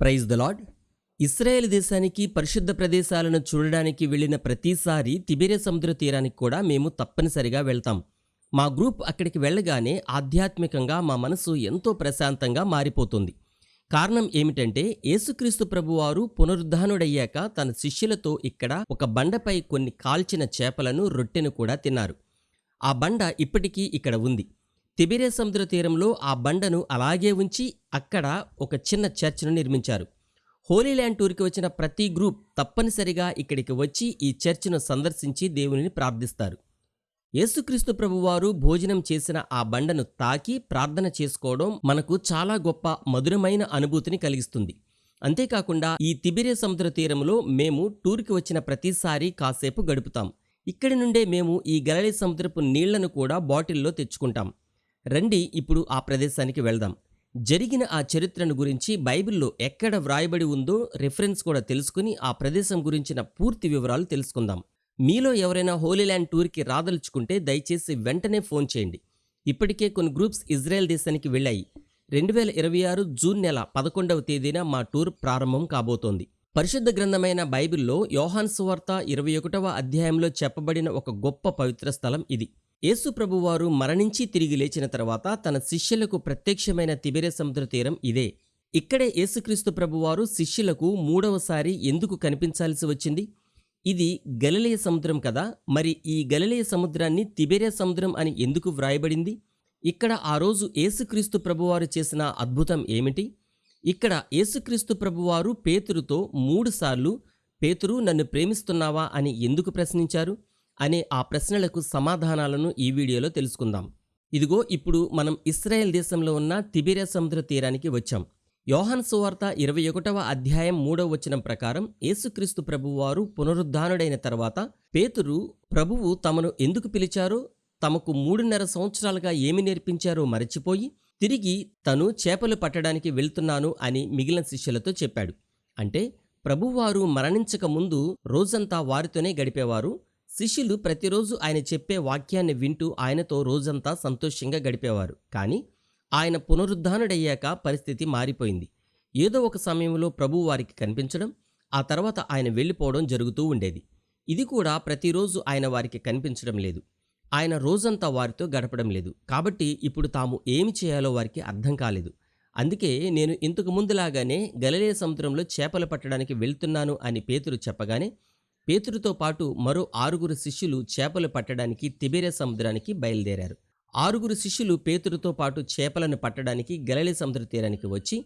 Praise the lord. ఇశ్రాయేలు దేశానికి పరిశుద్ధ ప్రదేశాలను చూడడానికి వెళ్ళిన ప్రతిసారి తిబెరే సముద్ర తీరానికి కూడా మేము తప్పనిసరిగా వెళ్తాం. మా గ్రూప్ అక్కడికి వెళ్ళగానే ఆధ్యాత్మికంగా మా మనసు ఎంతో ప్రశాంతంగా మారిపోతుంది. కారణం ఏమిటంటే యేసుక్రీస్తు ప్రభువారు పునరుద్ధానుడయ్యాక తన శిష్యులతో ఇక్కడ ఒక బండపై కొన్ని కాల్చిన చేపలను రొట్టెను కూడా తిన్నారు. ఆ బండ ఇప్పటికీ ఇక్కడ ఉంది. తిబెరే సముద్ర తీరంలో ఆ బండను అలాగే ఉంచి అక్కడ ఒక చిన్న చర్చ్ను నిర్మించారు. హోలీ ల్యాండ్ టూర్కి వచ్చిన ప్రతి గ్రూప్ తప్పనిసరిగా ఇక్కడికి వచ్చి ఈ చర్చ్ను సందర్శించి దేవునిని ప్రార్థిస్తారు. యేసుక్రీస్తు ప్రభువారు భోజనం చేసిన ఆ బండను తాకి ప్రార్థన చేసుకోవడం మనకు చాలా గొప్ప మధురమైన అనుభూతిని కలిగిస్తుంది. అంతేకాకుండా ఈ తిబెరే సముద్ర తీరంలో మేము టూర్కి వచ్చిన ప్రతిసారి కాసేపు గడుపుతాం. ఇక్కడి నుండే మేము ఈ గలిలయ సముద్రపు నీళ్లను కూడా బాటిల్లో తెచ్చుకుంటాం. రండి ఇప్పుడు ఆ ప్రదేశానికి వెళ్దాం. జరిగిన ఆ చరిత్రను గురించి బైబిల్లో ఎక్కడ వ్రాయబడి ఉందో రిఫరెన్స్ కూడా తెలుసుకుని ఆ ప్రదేశం గురించిన పూర్తి వివరాలు తెలుసుకుందాం. మీలో ఎవరైనా హోలీ ల్యాండ్ టూర్కి రాదలుచుకుంటే దయచేసి వెంటనే ఫోన్ చేయండి. ఇప్పటికే కొన్ని గ్రూప్స్ ఇజ్రాయెల్ దేశానికి వెళ్ళాయి. 2026 జూన్ నెల 11వ తేదీన మా టూర్ ప్రారంభం కాబోతోంది. పరిశుద్ధ గ్రంథమైన బైబిల్లో యోహాను సువార్త 21వ అధ్యాయంలో చెప్పబడిన ఒక గొప్ప పవిత్ర స్థలం ఇది. యేసు ప్రభువారు మరణించి తిరిగి లేచిన తర్వాత తన శిష్యులకు ప్రత్యక్షమైన తిబెరే సముద్ర తీరం ఇదే. ఇక్కడే యేసుక్రీస్తు ప్రభువారు శిష్యులకు మూడవసారి ఎందుకు కనిపించాల్సి వచ్చింది? ఇది గలిలయ సముద్రం కదా, మరి ఈ గలిలయ సముద్రాన్ని తిబెరే సముద్రం అని ఎందుకు వ్రాయబడింది? ఇక్కడ ఆ రోజు యేసుక్రీస్తు ప్రభువారు చేసిన అద్భుతం ఏమిటి? ఇక్కడ యేసుక్రీస్తు ప్రభువారు పేతురుతో 3 సార్లు పేతురు నన్ను ప్రేమిస్తున్నావా అని ఎందుకు ప్రశ్నించారు అనే ఆ ప్రశ్నలకు సమాధానాలను ఈ వీడియోలో తెలుసుకుందాం. ఇదిగో ఇప్పుడు మనం ఇశ్రాయేల్ దేశంలో ఉన్న తిబెరే సముద్ర తీరానికి వచ్చాం. యోహాను సువార్త 21వ అధ్యాయం 3వ వచనం ప్రకారం యేసుక్రీస్తు ప్రభువారు పునరుద్ధానుడైన తర్వాత పేతురు ప్రభువు తమను ఎందుకు పిలిచారో, తమకు 3.5 సంవత్సరాలుగా ఏమి నేర్పించారో మరచిపోయి తిరిగి తను చేపలు పట్టడానికి వెళ్తున్నాను అని మిగిలిన శిష్యులతో చెప్పాడు. అంటే ప్రభువారు మరణించక ముందు రోజంతా వారితోనే గడిపేవారు. శిష్యులు ప్రతిరోజు ఆయన చెప్పే వాక్యాన్ని వింటూ ఆయనతో రోజంతా సంతోషంగా గడిపేవారు. కానీ ఆయన పునరుద్ధానుడయ్యాక పరిస్థితి మారిపోయింది. ఏదో ఒక సమయంలో ప్రభువు వారికి కనిపించడం, ఆ తర్వాత ఆయన వెళ్ళిపోవడం జరుగుతూ ఉండేది. ఇది కూడా ప్రతిరోజు ఆయన వారికి కనిపించడం లేదు. ఆయన రోజంతా వారితో గడపడం లేదు. కాబట్టి ఇప్పుడు తాము ఏమి చేయాలో వారికి అర్థం కాలేదు. అందుకే నేను ఇంతకు ముందులాగానే గలిలయ సముద్రంలో చేపలు పట్టడానికి వెళ్తున్నాను అని పేతురు చెప్పగానే పేతురుతో పాటు మరో 6 శిష్యులు చేపలు పట్టడానికి తిబెరే సముద్రానికి బయలుదేరారు. 6 శిష్యులు పేతురుతో పాటు చేపలను పట్టడానికి గలిలయ సముద్ర తీరానికి వచ్చి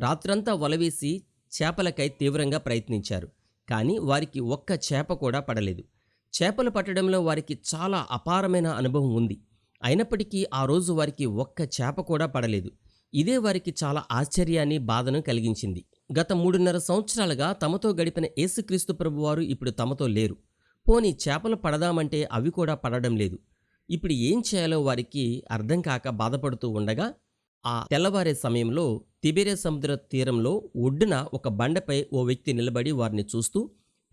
రాత్రంతా వలవేసి చేపలకై తీవ్రంగా ప్రయత్నించారు. కానీ వారికి ఒక్క చేప కూడా పడలేదు. చేపలు పట్టడంలో వారికి చాలా అపారమైన అనుభవం ఉంది. అయినప్పటికీ ఆ రోజు వారికి ఒక్క చేప కూడా పడలేదు. ఇదే వారికి చాలా ఆశ్చర్యాన్ని, బాధను కలిగించింది. గత 3.5 సంవత్సరాలుగా తమతో గడిపిన యేసుక్రీస్తు ప్రభువారు ఇప్పుడు తమతో లేరు. పోనీ చేపలు పడదామంటే అవి కూడా పడడం లేదు. ఇప్పుడు ఏం చేయాలో వారికి అర్థం కాక బాధపడుతూ ఉండగా ఆ తెల్లవారే సమయంలో తిబెరే సముద్ర తీరంలో ఒడ్డున ఒక బండపై ఓ వ్యక్తి నిలబడి వారిని చూస్తూ,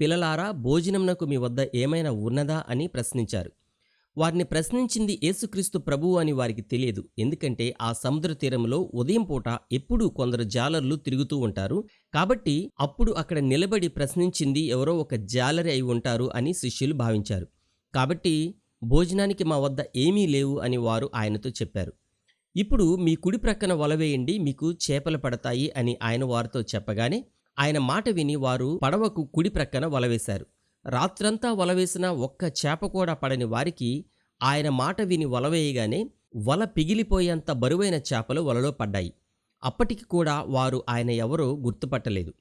పిల్లలారా, భోజనంనకు మీ వద్ద ఏమైనా ఉన్నదా అని ప్రశ్నించారు. వారిని ప్రశ్నించింది యేసుక్రీస్తు ప్రభువు అని వారికి తెలియదు. ఎందుకంటే ఆ సముద్ర తీరంలో ఉదయం పూట ఎప్పుడూ కొందరు జాలర్లు తిరుగుతూ ఉంటారు. కాబట్టి అప్పుడు అక్కడ నిలబడి ప్రశ్నించింది ఎవరో ఒక జాలరి అయి ఉంటారు అని శిష్యులు భావించారు. కాబట్టి భోజనానికి మా వద్ద ఏమీ లేవు అని వారు ఆయనతో చెప్పారు. ఇప్పుడు మీ కుడి ప్రక్కన వలవేయండి, మీకు చేపలు పడతాయి అని ఆయన వారితో చెప్పగానే ఆయన మాట విని వారు పడవకు కుడి ప్రక్కన వలవేశారు. రాత్రంతా వలవేసిన ఒక్క చేప కూడా పడని వారికి ఆయన మాట విని వలవేయగానే వల పిగిలిపోయేంత బరువైన చేపలు వలలో పడ్డాయి. అప్పటికి కూడా వారు ఆయన ఎవరో గుర్తుపట్టలేదు.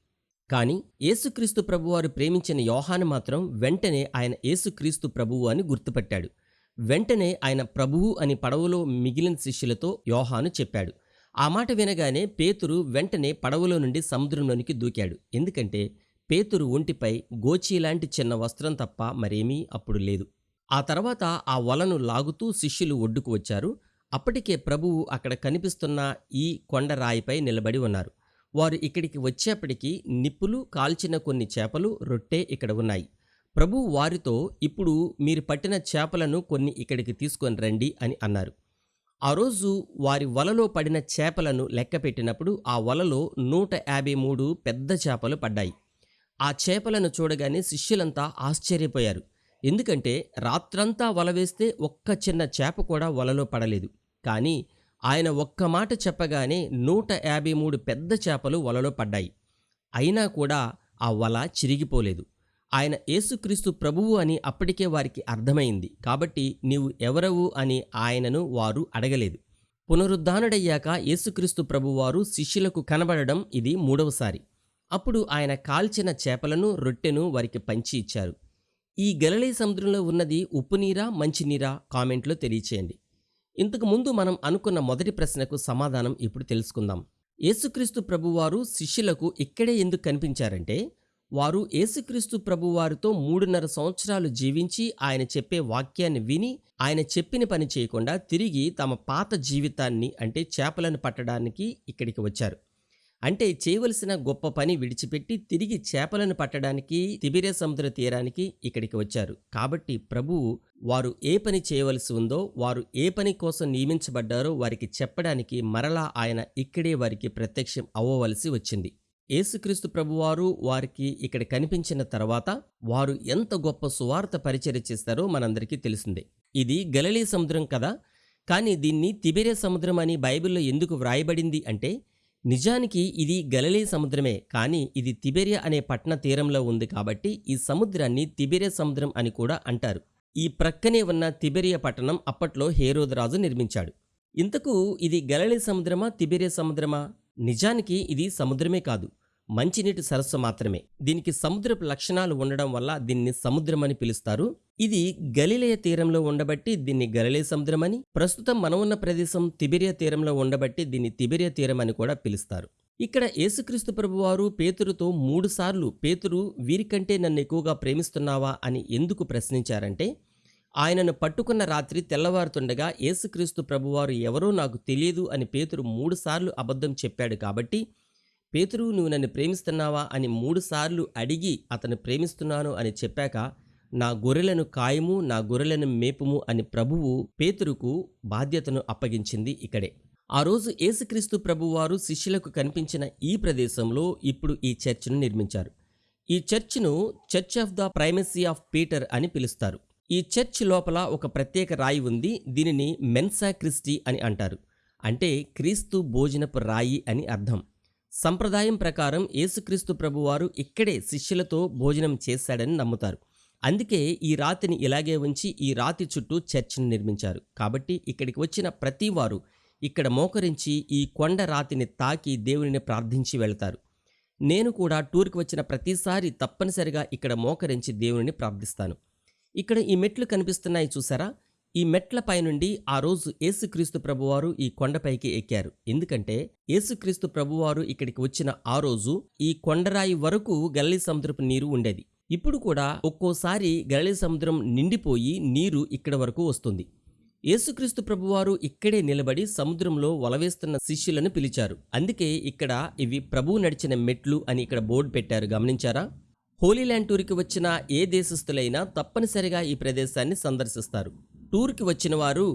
కానీ యేసుక్రీస్తు ప్రభువారు ప్రేమించిన యోహాను మాత్రం వెంటనే ఆయన యేసుక్రీస్తు ప్రభువు అని గుర్తుపట్టాడు. వెంటనే ఆయన ప్రభువు అని పడవలో మిగిలిన శిష్యులతో యోహాను చెప్పాడు. ఆ మాట వినగానే పేతురు వెంటనే పడవలో నుండి సముద్రంలోనికి దూకాడు. ఎందుకంటే పేతురు ఒంటిపై గోచీలాంటి చిన్న వస్త్రం తప్ప మరేమీ అప్పుడు లేదు. ఆ తర్వాత ఆ వలను లాగుతూ శిష్యులు ఒడ్డుకు వచ్చారు. అప్పటికే ప్రభువు అక్కడ కనిపిస్తున్న ఈ కొండరాయిపై నిలబడి ఉన్నారు. వారు ఇక్కడికి వచ్చేప్పటికీ నిప్పులు, కాల్చిన కొన్ని చేపలు, రొట్టె ఇక్కడ ఉన్నాయి. ప్రభువు వారితో, ఇప్పుడు మీరు పట్టిన చేపలను కొన్ని ఇక్కడికి తీసుకొని రండి అని అన్నారు. ఆ రోజు వారి వలలో పడిన చేపలను లెక్కపెట్టినప్పుడు ఆ వలలో 153 పెద్ద చేపలు పడ్డాయి. ఆ చేపలను చూడగానే శిష్యులంతా ఆశ్చర్యపోయారు. ఎందుకంటే రాత్రంతా వల వేస్తే ఒక్క చిన్న చేప కూడా వలలో పడలేదు. కానీ ఆయన ఒక్క మాట చెప్పగానే 153 పెద్ద చేపలు వలలో పడ్డాయి. అయినా కూడా ఆ వల చిరిగిపోలేదు. ఆయన యేసుక్రీస్తు ప్రభువు అని అప్పటికే వారికి అర్థమైంది. కాబట్టి నీవు ఎవరవు అని ఆయనను వారు అడగలేదు. పునరుద్ధానుడయ్యాక యేసుక్రీస్తు ప్రభువారు శిష్యులకు కనబడడం ఇది 3వసారి. అప్పుడు ఆయన కాల్చిన చేపలను రొట్టెను వారికి పంచి ఇచ్చారు. ఈ గలిలయ సముద్రంలో ఉన్నది ఉప్పునీరా మంచినీరా? కామెంట్లో తెలియచేయండి. ఇంతకు ముందు మనం అనుకున్న మొదటి ప్రశ్నకు సమాధానం ఇప్పుడు తెలుసుకుందాం. యేసుక్రీస్తు ప్రభువారు శిష్యులకు ఇక్కడే ఎందుకు కనిపించారంటే, వారు యేసుక్రీస్తు ప్రభువారితో 3.5 సంవత్సరాలు జీవించి ఆయన చెప్పే వాక్యాన్ని విని ఆయన చెప్పిన పని చేయకుండా తిరిగి తమ పాత జీవితాన్ని అంటే చేపలను పట్టడానికి ఇక్కడికి వచ్చారు. అంటే చేయవలసిన గొప్ప పని విడిచిపెట్టి తిరిగి చేపలను పట్టడానికి తిబెరియ సముద్ర తీరానికి ఇక్కడికి వచ్చారు. కాబట్టి ప్రభువు వారు ఏ పని చేయవలసి ఉందో, వారు ఏ పని కోసం నియమించబడ్డారో వారికి చెప్పడానికి మరలా ఆయన ఇక్కడే వారికి ప్రత్యక్షం అవ్వవలసి వచ్చింది. యేసుక్రీస్తు ప్రభువారు వారికి ఇక్కడ కనిపించిన తర్వాత వారు ఎంత గొప్ప సువార్త పరిచర్య చేస్తారో మనందరికీ తెలిసిందే. ఇది గలిలయ సముద్రం కదా, కానీ దీన్ని తిబెరియ సముద్రం అని బైబిల్లో ఎందుకు వ్రాయబడింది అంటే, నిజానికి ఇది గలిలయ సముద్రమే, కానీ ఇది తిబెరియ అనే పట్టణ తీరంలో ఉంది కాబట్టి ఈ సముద్రాన్ని తిబెరియ సముద్రం అని కూడా అంటారు. ఈ ప్రక్కనే ఉన్న తిబెరియ పట్టణం అప్పట్లో హేరోదు రాజు నిర్మించాడు. ఇంతకు ఇది గలిలయ సముద్రమా తిబెరియ సముద్రమా? నిజానికి ఇది సముద్రమే కాదు, మంచినీటి సరస్సు మాత్రమే. దీనికి సముద్రపు లక్షణాలు ఉండడం వల్ల దీన్ని సముద్రం అని పిలుస్తారు. ఇది గలిలయ తీరంలో ఉండబట్టి దీన్ని గలిలయ సముద్రం అని, ప్రస్తుతం మనం ఉన్న ప్రదేశం తిబెరియ తీరంలో ఉండబట్టి దీన్ని తిబెరియ తీరం అని కూడా పిలుస్తారు. ఇక్కడ యేసుక్రీస్తు ప్రభువారు పేతురుతో 3 సార్లు పేతురు వీరికంటే నన్ను ఎక్కువగా ప్రేమిస్తున్నావా అని ఎందుకు ప్రశ్నించారంటే, ఆయనను పట్టుకున్న రాత్రి తెల్లవారుతుండగా యేసుక్రీస్తు ప్రభువారు ఎవరో నాకు తెలియదు అని పేతురు 3 సార్లు అబద్ధం చెప్పాడు. కాబట్టి పేతురు నువ్వు నన్ను ప్రేమిస్తున్నావా అని 3 సార్లు అడిగి అతను ప్రేమిస్తున్నాను అని చెప్పాక, నా గొర్రెలను కాయము, నా గొర్రెలను మేపుము అని ప్రభువు పేతురుకు బాధ్యతను అప్పగించింది ఇక్కడే. ఆ రోజు యేసుక్రీస్తు ప్రభువారు శిష్యులకు కనిపించిన ఈ ప్రదేశంలో ఇప్పుడు ఈ చర్చ్ను నిర్మించారు. ఈ చర్చ్ను church of the primacy of Peter అని పిలుస్తారు. ఈ చర్చ్ లోపల ఒక ప్రత్యేక రాయి ఉంది. దీనిని మెన్సా క్రిస్టి అని అంటారు. అంటే క్రీస్తు భోజనపు రాయి అని అర్థం. సంప్రదాయం ప్రకారం యేసుక్రీస్తు ప్రభువారు ఇక్కడే శిష్యులతో భోజనం చేశాడని నమ్ముతారు. అందుకే ఈ రాతిని ఇలాగే ఉంచి ఈ రాతి చుట్టూ చర్చిని నిర్మించారు. కాబట్టి ఇక్కడికి వచ్చిన ప్రతి వారు ఇక్కడ మోకరించి ఈ కొండ రాతిని తాకి దేవునిని ప్రార్థించి వెళ్తారు. నేను కూడా టూర్కి వచ్చిన ప్రతిసారి తప్పనిసరిగా ఇక్కడ మోకరించి దేవునిని ప్రార్థిస్తాను. ఇక్కడ ఈ మెట్లు కనిపిస్తున్నాయి చూసారా? ఈ మెట్ల పైనుండి ఆ రోజు యేసుక్రీస్తు ప్రభువారు ఈ కొండపైకి ఎక్కారు. ఎందుకంటే యేసుక్రీస్తు ప్రభువారు ఇక్కడికి వచ్చిన ఆ రోజు ఈ కొండరాయి వరకు గలిలయ సముద్రపు నీరు ఉండేది. ఇప్పుడు కూడా ఒక్కోసారి గలిలయ సముద్రం నిండిపోయి నీరు ఇక్కడ వరకు వస్తుంది. యేసుక్రీస్తు ప్రభువారు ఇక్కడే నిలబడి సముద్రంలో వలవేస్తున్న శిష్యులను పిలిచారు. అందుకే ఇక్కడ ఇవి ప్రభువు నడిచిన మెట్లు అని ఇక్కడ బోర్డు పెట్టారు. గమనించారా? హోలీ ల్యాండ్ టూర్కి వచ్చిన ఏ దేశస్థులైనా తప్పనిసరిగా ఈ ప్రదేశాన్ని సందర్శిస్తారు. టూర్కి వచ్చిన వారు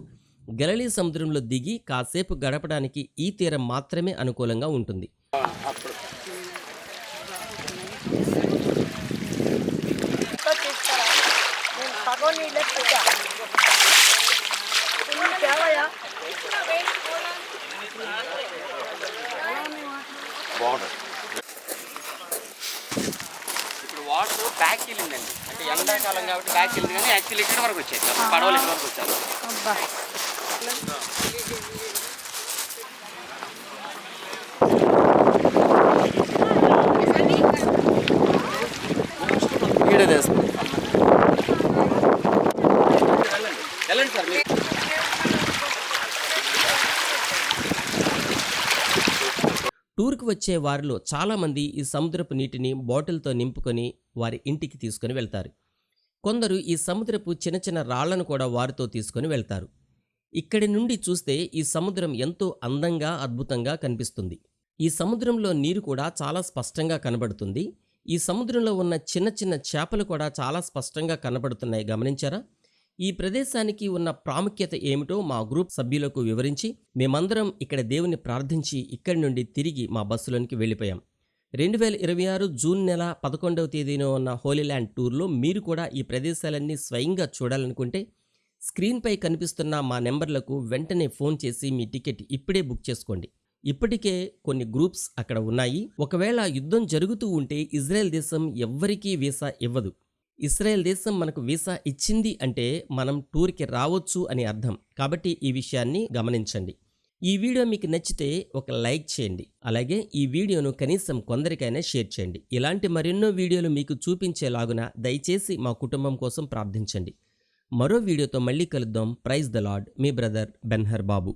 గలిలయ సముద్రంలో దిగి కాసేపు గడపడానికి ఈ తీరం మాత్రమే అనుకూలంగా ఉంటుంది. ఇప్పుడు వాటర్ బ్యాక్ వెళ్ళిందండి, అంటే ఎండాకాలం కాబట్టి బ్యాక్ వెళ్ళింది, కానీ యాక్చువల్లీ ఇక్కడ వరకు వచ్చాయి, పడవలు ఇక్కడ వరకు వచ్చారు. వెళ్ళండి సార్. టూర్కి వచ్చే వారిలో చాలామంది ఈ సముద్రపు నీటిని బాటిల్తో నింపుకొని వారి ఇంటికి తీసుకొని వెళ్తారు. కొందరు ఈ సముద్రపు చిన్న చిన్న రాళ్లను కూడా వారితో తీసుకొని వెళ్తారు. ఇక్కడి నుండి చూస్తే ఈ సముద్రం ఎంతో అందంగా అద్భుతంగా కనిపిస్తుంది. ఈ సముద్రంలో నీరు కూడా చాలా స్పష్టంగా కనబడుతుంది. ఈ సముద్రంలో ఉన్న చిన్న చిన్న చేపలు కూడా చాలా స్పష్టంగా కనబడుతున్నాయి. గమనించారా? ఈ ప్రదేశానికి ఉన్న ప్రాముఖ్యత ఏమిటో మా గ్రూప్ సభ్యులకు వివరించి మేమందరం ఇక్కడ దేవుని ప్రార్థించి ఇక్కడి నుండి తిరిగి మా బస్సులోనికి వెళ్ళిపోయాం. 2026 జూన్ నెల 11వ తేదీన ఉన్న హోలీల్యాండ్ టూర్లో మీరు కూడా ఈ ప్రదేశాలన్నీ స్వయంగా చూడాలనుకుంటే స్క్రీన్పై కనిపిస్తున్న మా నెంబర్లకు వెంటనే ఫోన్ చేసి మీ టికెట్ ఇప్పుడే బుక్ చేసుకోండి. ఇప్పటికే కొన్ని గ్రూప్స్ అక్కడ ఉన్నాయి. ఒకవేళ యుద్ధం జరుగుతూ ఉంటే ఇజ్రాయెల్ దేశం ఎవ్వరికీ వీసా ఇవ్వదు. ఇస్రాయెల్ దేశం మనకు వీసా ఇచ్చింది అంటే మనం టూర్కి రావచ్చు అని అర్థం. కాబట్టి ఈ విషయాన్ని గమనించండి. ఈ వీడియో మీకు నచ్చితే ఒక లైక్ చేయండి. అలాగే ఈ వీడియోను కనీసం కొందరికైనా షేర్ చేయండి. ఇలాంటి మరెన్నో వీడియోలు మీకు చూపించేలాగున దయచేసి మా కుటుంబం కోసం ప్రార్థించండి. మరో వీడియోతో మళ్ళీ కలుద్దాం. Praise the lord. మీ బ్రదర్ బెన్హర్ బాబు.